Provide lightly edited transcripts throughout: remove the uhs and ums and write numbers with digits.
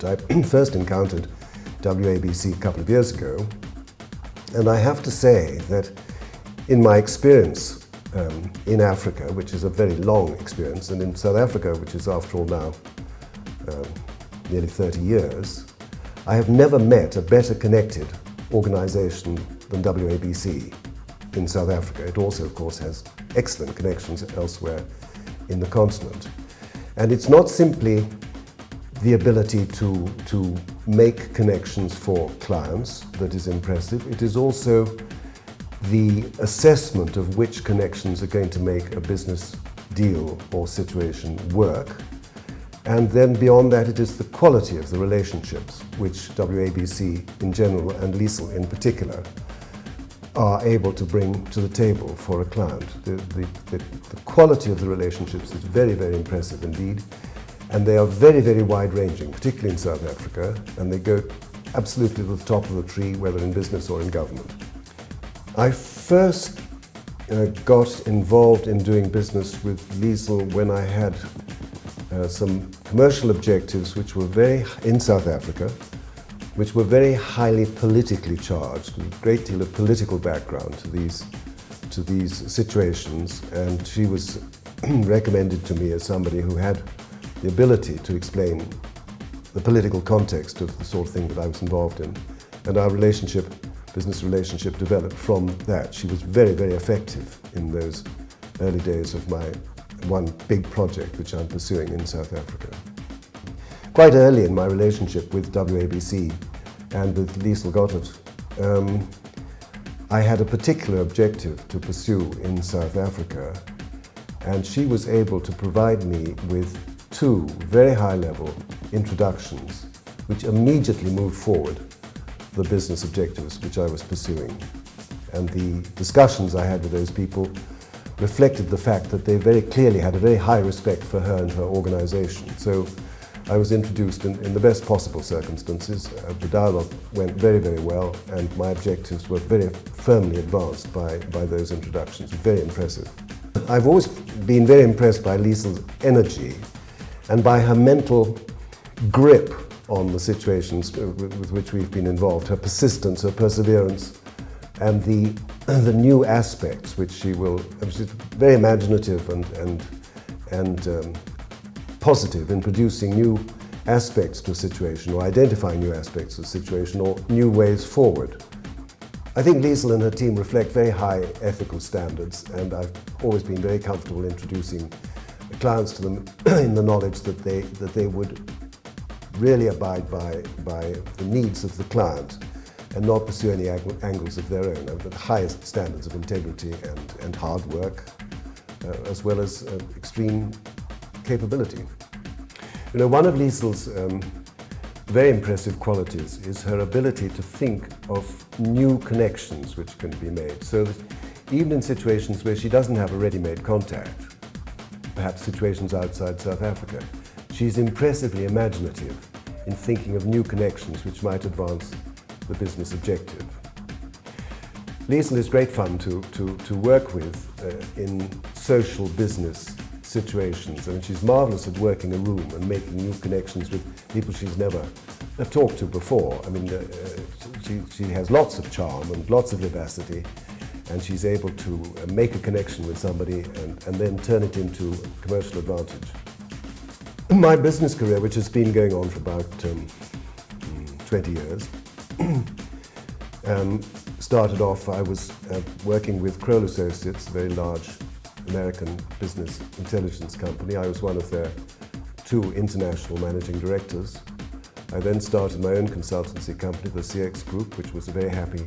involved. I first encountered WABC a couple of years ago, and I have to say that in my experience in Africa, which is a very long experience, and in South Africa, which is after all now nearly 30 years, I have never met a better connected organization than WABC in South Africa. It also, of course, has excellent connections elsewhere in the continent. And it's not simply the ability to make connections for clients that is impressive. It is also the assessment of which connections are going to make a business deal or situation work. And then beyond that, it is the quality of the relationships which WABC in general and Liesl in particular are able to bring to the table for a client. The quality of the relationships is very, very impressive indeed, and they are very, very wide-ranging, particularly in South Africa, and they go absolutely to the top of the tree, whether in business or in government. I first got involved in doing business with Liesl when I had some commercial objectives which were in South Africa, which were very highly politically charged, with a great deal of political background to these situations, and she was recommended to me as somebody who had the ability to explain the political context of the sort of thing that I was involved in, and our business relationship developed from that. She was very, very effective in those early days of my one big project which I'm pursuing in South Africa. Quite early in my relationship with WABC and with Liesl Gottert, I had a particular objective to pursue in South Africa, and she was able to provide me with two very high-level introductions which immediately moved forward the business objectives which I was pursuing. And the discussions I had with those people reflected the fact that they very clearly had a very high respect for her and her organization. So I was introduced in the best possible circumstances. The dialogue went very, very well, and my objectives were very firmly advanced by those introductions. Very impressive. I've always been very impressed by Liesl's energy and by her mental grip on the situations with which we've been involved, her persistence, her perseverance, and the new aspects which she's very imaginative and positive in producing new aspects to a situation, or identifying new aspects of a situation, or new ways forward. I think Liesl and her team reflect very high ethical standards, and I've always been very comfortable introducing clients to them in the knowledge that they would really abide by the needs of the client and not pursue any angles of their own, but the highest standards of integrity and hard work, as well as extreme capability. You know, one of Liesl's very impressive qualities is her ability to think of new connections which can be made, so that even in situations where she doesn't have a ready-made contact, perhaps situations outside South Africa, she's impressively imaginative in thinking of new connections which might advance the business objective. Liesl is great fun to work with in social business situations. I mean, she's marvelous at working a room and making new connections with people she's never talked to before. I mean, she has lots of charm and lots of vivacity, and she's able to make a connection with somebody and then turn it into commercial advantage. My business career, which has been going on for about 20 years, started off, I was working with Kroll Associates, a very large American business intelligence company. I was one of their 2 international managing directors. I then started my own consultancy company, the CX Group, which was a very happy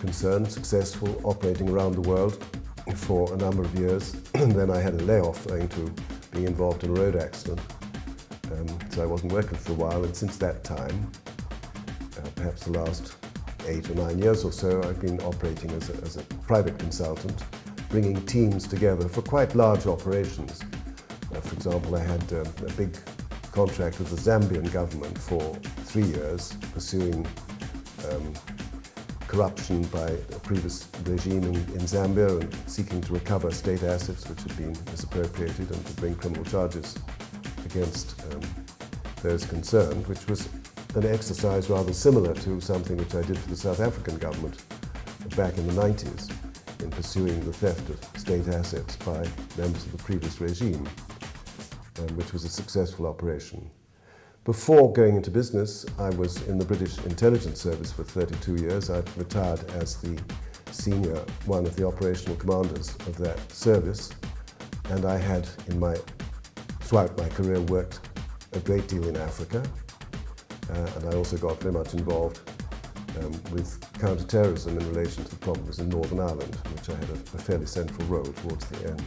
concern, successful, operating around the world for a number of years. And then I had a layoff owing to being involved in a road accident. So I wasn't working for a while, and since that time, perhaps the last 8 or 9 years or so, I've been operating as a private consultant, bringing teams together for quite large operations. For example, I had a big contract with the Zambian government for 3 years, pursuing corruption by a previous regime in Zambia and seeking to recover state assets which had been misappropriated and to bring criminal charges against those concerned, which was an exercise rather similar to something which I did for the South African government back in the 90s in pursuing the theft of state assets by members of the previous regime, which was a successful operation. Before going into business, I was in the British Intelligence Service for 32 years. I retired as the senior one of the operational commanders of that service, and I had throughout my career worked a great deal in Africa, and I also got very much involved with counter-terrorism in relation to the problems in Northern Ireland, in which I had a fairly central role towards the end.